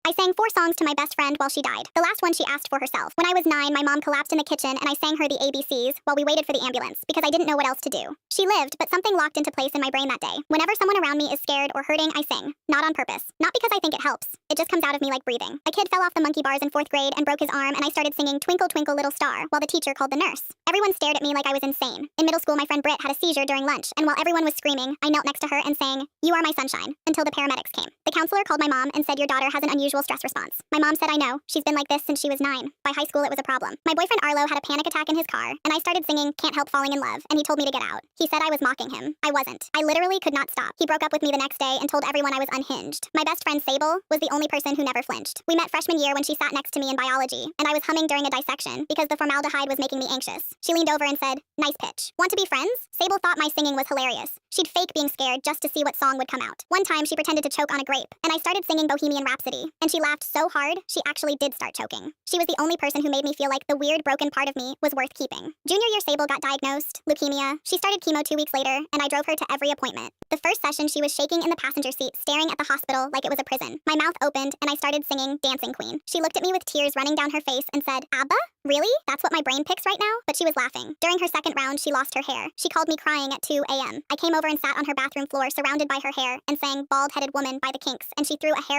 I sang 4 songs to my best friend while she died. The last one she asked for herself. When I was 9, my mom collapsed in the kitchen and I sang her the ABCs while we waited for the ambulance because I didn't know what else to do. She lived, but something locked into place in my brain that day. Whenever someone around me is scared or hurting, I sing. Not on purpose. Not because I think it helps. It just comes out of me like breathing. A kid fell off the monkey bars in 4th grade and broke his arm, and I started singing Twinkle Twinkle Little Star while the teacher called the nurse. Everyone stared at me like I was insane. In middle school, my friend Britt had a seizure during lunch, and while everyone was screaming, I knelt next to her and sang, "You Are My Sunshine," until the paramedics came. The counselor called my mom and said, "Your daughter has an unusual stress response." My mom said, "I know. She's been like this since she was 9. By high school, it was a problem." My boyfriend Arlo had a panic attack in his car, and I started singing Can't Help Falling in Love, and he told me to get out. He said I was mocking him. I wasn't. I literally could not stop. He broke up with me the next day and told everyone I was unhinged. My best friend Sable was the only person who never flinched. We met freshman year when she sat next to me in biology, and I was humming during a dissection because the formaldehyde was making me anxious. She leaned over and said, "Nice pitch. Want to be friends?" Sable thought my singing was hilarious. She'd fake being scared just to see what song would come out. One time she pretended to choke on a grape, and I started singing Bohemian Rhapsody, and she laughed so hard she actually did start choking. She was the only person who made me feel like the weird broken part of me was worth keeping. Junior year, Sable got diagnosed, leukemia. She started chemo 2 weeks later, and I drove her to every appointment. The first session, she was shaking in the passenger seat, staring at the hospital like it was a prison. My mouth opened, and I started singing Dancing Queen. She looked at me with tears running down her face and said, "ABBA? Really? That's what my brain picks right now?" But she was laughing. During her second round, she lost her hair. She called me crying at 2 a.m. I came over and sat on her bathroom floor surrounded by her hair and sang Bald-Headed Woman by the Kinks, and she threw a hair